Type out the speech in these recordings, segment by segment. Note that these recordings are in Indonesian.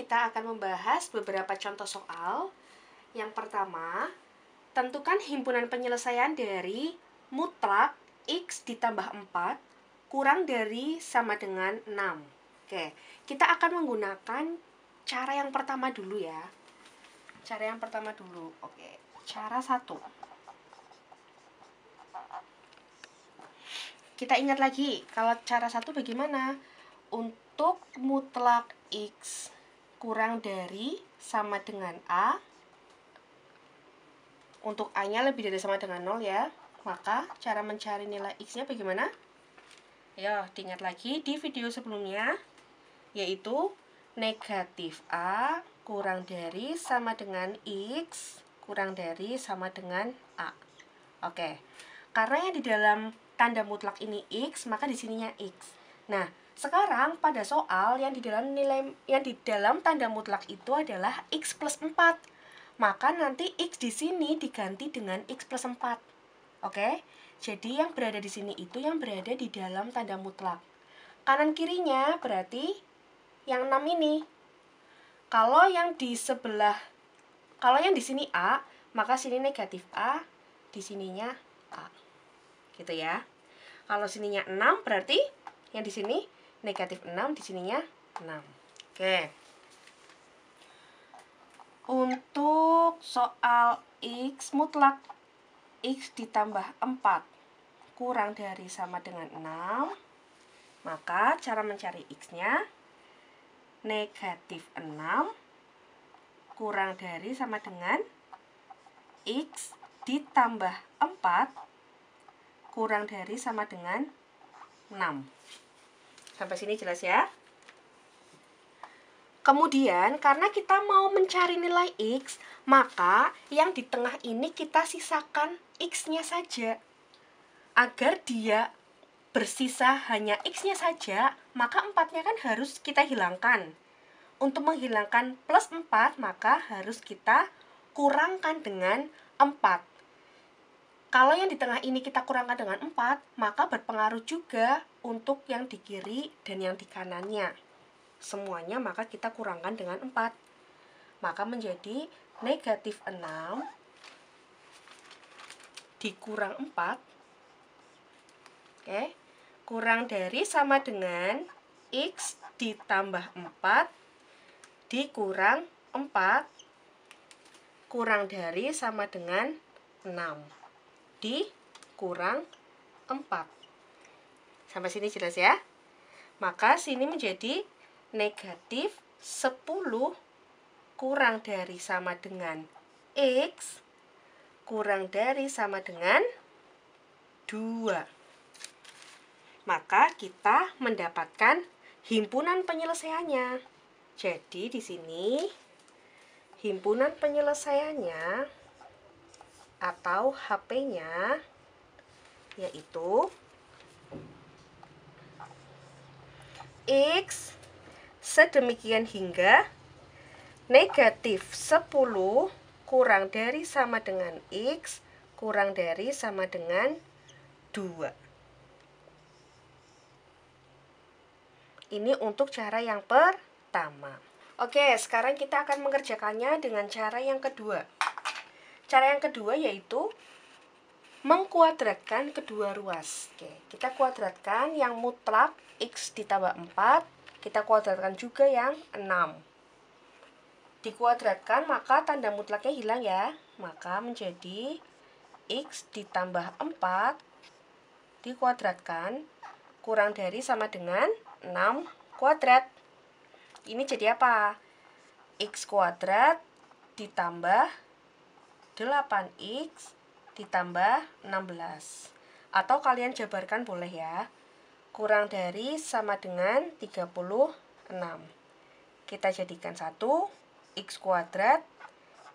kita akan membahas beberapa contoh soal. Yang pertama, tentukan himpunan penyelesaian dari mutlak X ditambah 4 kurang dari sama dengan 6. Oke, kita akan menggunakan cara yang pertama dulu ya. Oke, cara 1. Kita ingat lagi, kalau cara 1 bagaimana? Untuk mutlak X kurang dari sama dengan A, untuk A-nya lebih dari sama dengan 0 ya, maka cara mencari nilai X-nya bagaimana? Ayo, diingat lagi di video sebelumnya, yaitu negatif A kurang dari sama dengan X kurang dari sama dengan A. Oke, karena yang di dalam tanda mutlak ini X, maka di sininya X. Nah, sekarang pada soal yang di dalam tanda mutlak itu adalah X plus 4. Maka nanti X di sini diganti dengan X plus 4. Oke? Jadi yang berada di sini itu yang berada di dalam tanda mutlak. Kanan kirinya berarti yang 6 ini. Kalau yang di sini A, maka sini negatif A, di sininya A. Gitu ya. Kalau sininya 6 berarti yang di sini negatif 6, di sininya 6. Oke. Untuk soal X mutlak X ditambah 4 kurang dari sama dengan 6, maka cara mencari X-nya negatif 6 kurang dari sama dengan X ditambah 4 kurang dari sama dengan 6. Sampai sini jelas ya? Kemudian, karena kita mau mencari nilai X, maka yang di tengah ini kita sisakan X-nya saja. Agar dia bersisa hanya X-nya saja, maka 4-nya kan harus kita hilangkan. Untuk menghilangkan plus 4, maka harus kita kurangkan dengan 4. Kalau yang di tengah ini kita kurangkan dengan 4, maka berpengaruh juga untuk yang di kiri dan yang di kanannya. Semuanya maka kita kurangkan dengan 4. Maka menjadi negatif 6 dikurang 4. Oke, kurang dari sama dengan X ditambah 4 dikurang 4 kurang dari sama dengan 6 dikurang 4. Sampai sini jelas ya? Maka sini menjadi negatif 10 kurang dari sama dengan X kurang dari sama dengan 2. Maka kita mendapatkan himpunan penyelesaiannya. Jadi di sini himpunan penyelesaiannya atau HP-nya yaitu X sedemikian hingga negatif 10 kurang dari sama dengan X kurang dari sama dengan 2. Ini untuk cara yang pertama. Oke, sekarang kita akan mengerjakannya dengan cara yang kedua. Cara yang kedua yaitu mengkuadratkan kedua ruas. Oke, kita kuadratkan yang mutlak X ditambah 4, kita kuadratkan juga yang 6. Dikuadratkan maka tanda mutlaknya hilang ya. Maka menjadi X ditambah 4 dikuadratkan kurang dari sama dengan 6 kuadrat. Ini jadi apa? X kuadrat ditambah 8X ditambah 16. Atau kalian jabarkan boleh ya. Kurang dari sama dengan 36. Kita jadikan 1. X kuadrat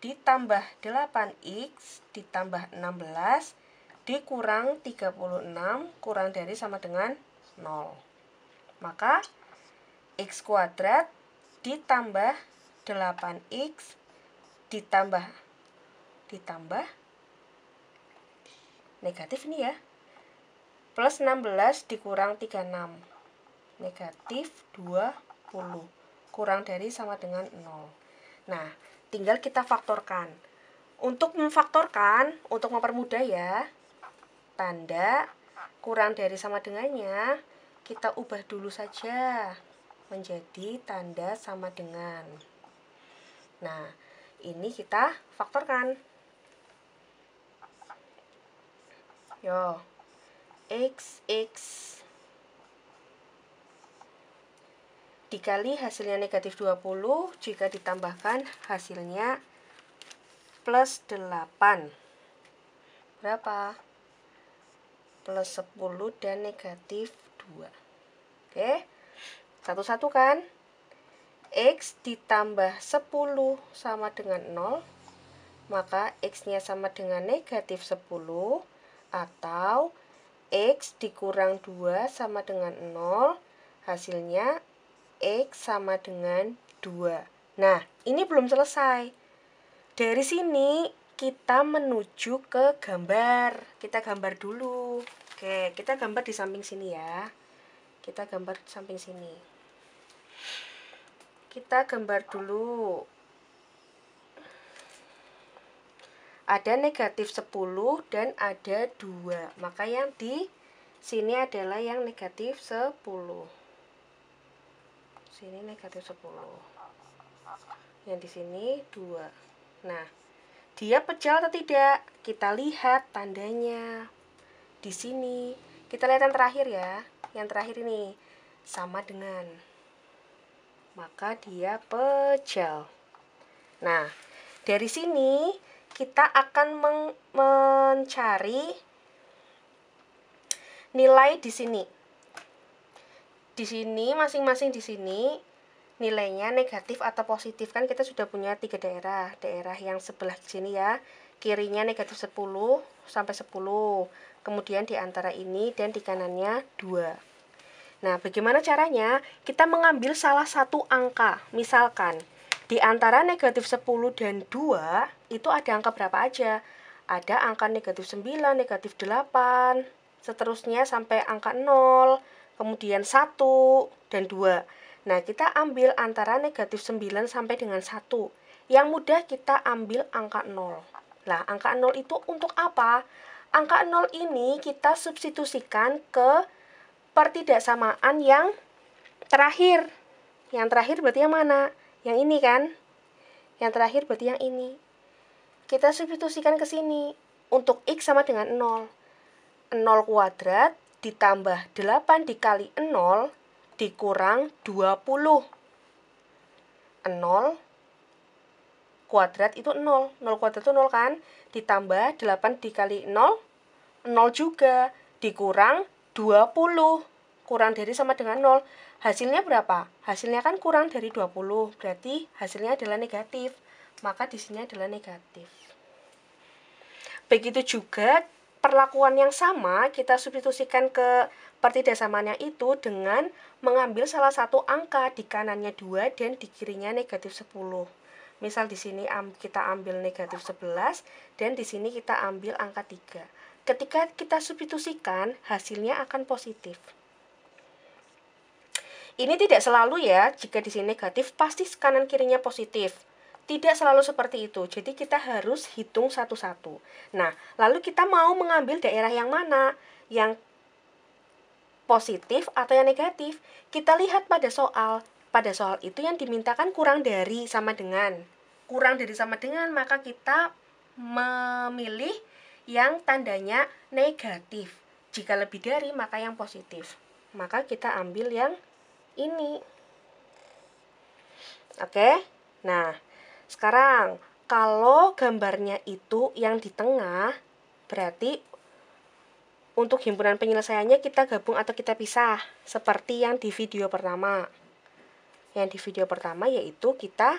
ditambah 8X ditambah 16 dikurang 36 kurang dari sama dengan 0. Maka X kuadrat ditambah 8X ditambah negatif ini ya, plus 16 dikurang 36, negatif 20. kurang dari sama dengan 0. Nah, tinggal kita faktorkan. Untuk memfaktorkan, untuk mempermudah ya, tanda kurang dari sama dengannya kita ubah dulu saja menjadi tanda sama dengan. Nah, ini kita faktorkan. Yo, x dikali hasilnya negatif 20, jika ditambahkan hasilnya plus 8. Berapa? Plus 10 dan negatif 2. Oke, satu-satu kan? X ditambah 10 sama dengan 0, maka X-nya sama dengan negatif 10, atau X dikurang 2 sama dengan 0, hasilnya X sama dengan 2. Nah, ini belum selesai. Dari sini kita menuju ke gambar. Kita gambar dulu. Oke, kita gambar di samping sini ya. Kita gambar di samping sini. Kita gambar dulu. Ada negatif 10 dan ada 2. Maka yang di sini adalah yang negatif 10. Sini negatif 10. Yang di sini 2. Nah, dia pecah atau tidak? Kita lihat tandanya. Di sini. Kita lihat yang terakhir ya. Yang terakhir ini sama dengan. Maka dia pecah. Nah, dari sini kita akan mencari nilai di sini. Di sini masing-masing di sini nilainya negatif atau positif. Kan kita sudah punya 3 daerah. Daerah yang sebelah sini ya, kirinya negatif 10 sampai 10. Kemudian di antara ini dan di kanannya 2. Nah, bagaimana caranya? Kita mengambil salah satu angka. Misalkan di antara negatif 10 dan 2 itu ada angka berapa aja? Ada angka negatif 9, negatif 8, seterusnya sampai angka 0, kemudian 1 dan 2. Nah, kita ambil antara negatif 9 sampai dengan 1. Yang mudah kita ambil angka 0. Nah, angka 0 itu untuk apa? Angka 0 ini kita substitusikan ke pertidaksamaan yang terakhir. Yang terakhir berarti yang mana? Yang ini kan? Yang terakhir berarti yang ini. Kita substitusikan ke sini. Untuk X sama dengan 0. 0 kuadrat ditambah 8 dikali 0 dikurang 20. 0 kuadrat itu 0. 0 kuadrat itu 0 kan? Ditambah 8 dikali 0, 0 juga. Dikurang 20. Kurang dari sama dengan 0. Hasilnya berapa? Hasilnya kan kurang dari 20. Berarti hasilnya adalah negatif. Maka di sini adalah negatif. Begitu juga perlakuan yang sama kita substitusikan ke pertidaksamaan yang itu dengan mengambil salah satu angka, di kanannya 2 dan di kirinya negatif 10. Misal di sini kita ambil negatif 11 dan di sini kita ambil angka 3. Ketika kita substitusikan, hasilnya akan positif. Ini tidak selalu ya, jika di sini negatif pasti kanan kirinya positif. Tidak selalu seperti itu, jadi kita harus hitung satu-satu. Nah, lalu kita mau mengambil daerah yang mana? Yang positif atau yang negatif? Kita lihat pada soal. Pada soal itu yang dimintakan kurang dari sama dengan. Kurang dari sama dengan, maka kita memilih yang tandanya negatif. Jika lebih dari, maka yang positif. Maka kita ambil yang ini. Oke? Nah, sekarang, kalau gambarnya itu yang di tengah, berarti untuk himpunan penyelesaiannya kita gabung atau kita pisah, seperti yang di video pertama. Yang di video pertama yaitu kita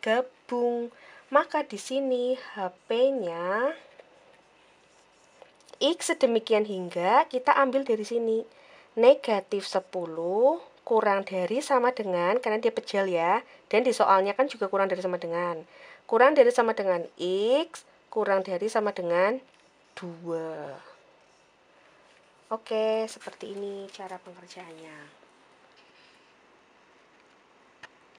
gabung. Maka di sini HP-nya X sedemikian hingga kita ambil dari sini. Negatif 10 kurang dari sama dengan, karena dia pejal ya, dan di soalnya kan juga kurang dari sama dengan. Kurang dari sama dengan X, kurang dari sama dengan 2. Oke, seperti ini cara pengerjaannya.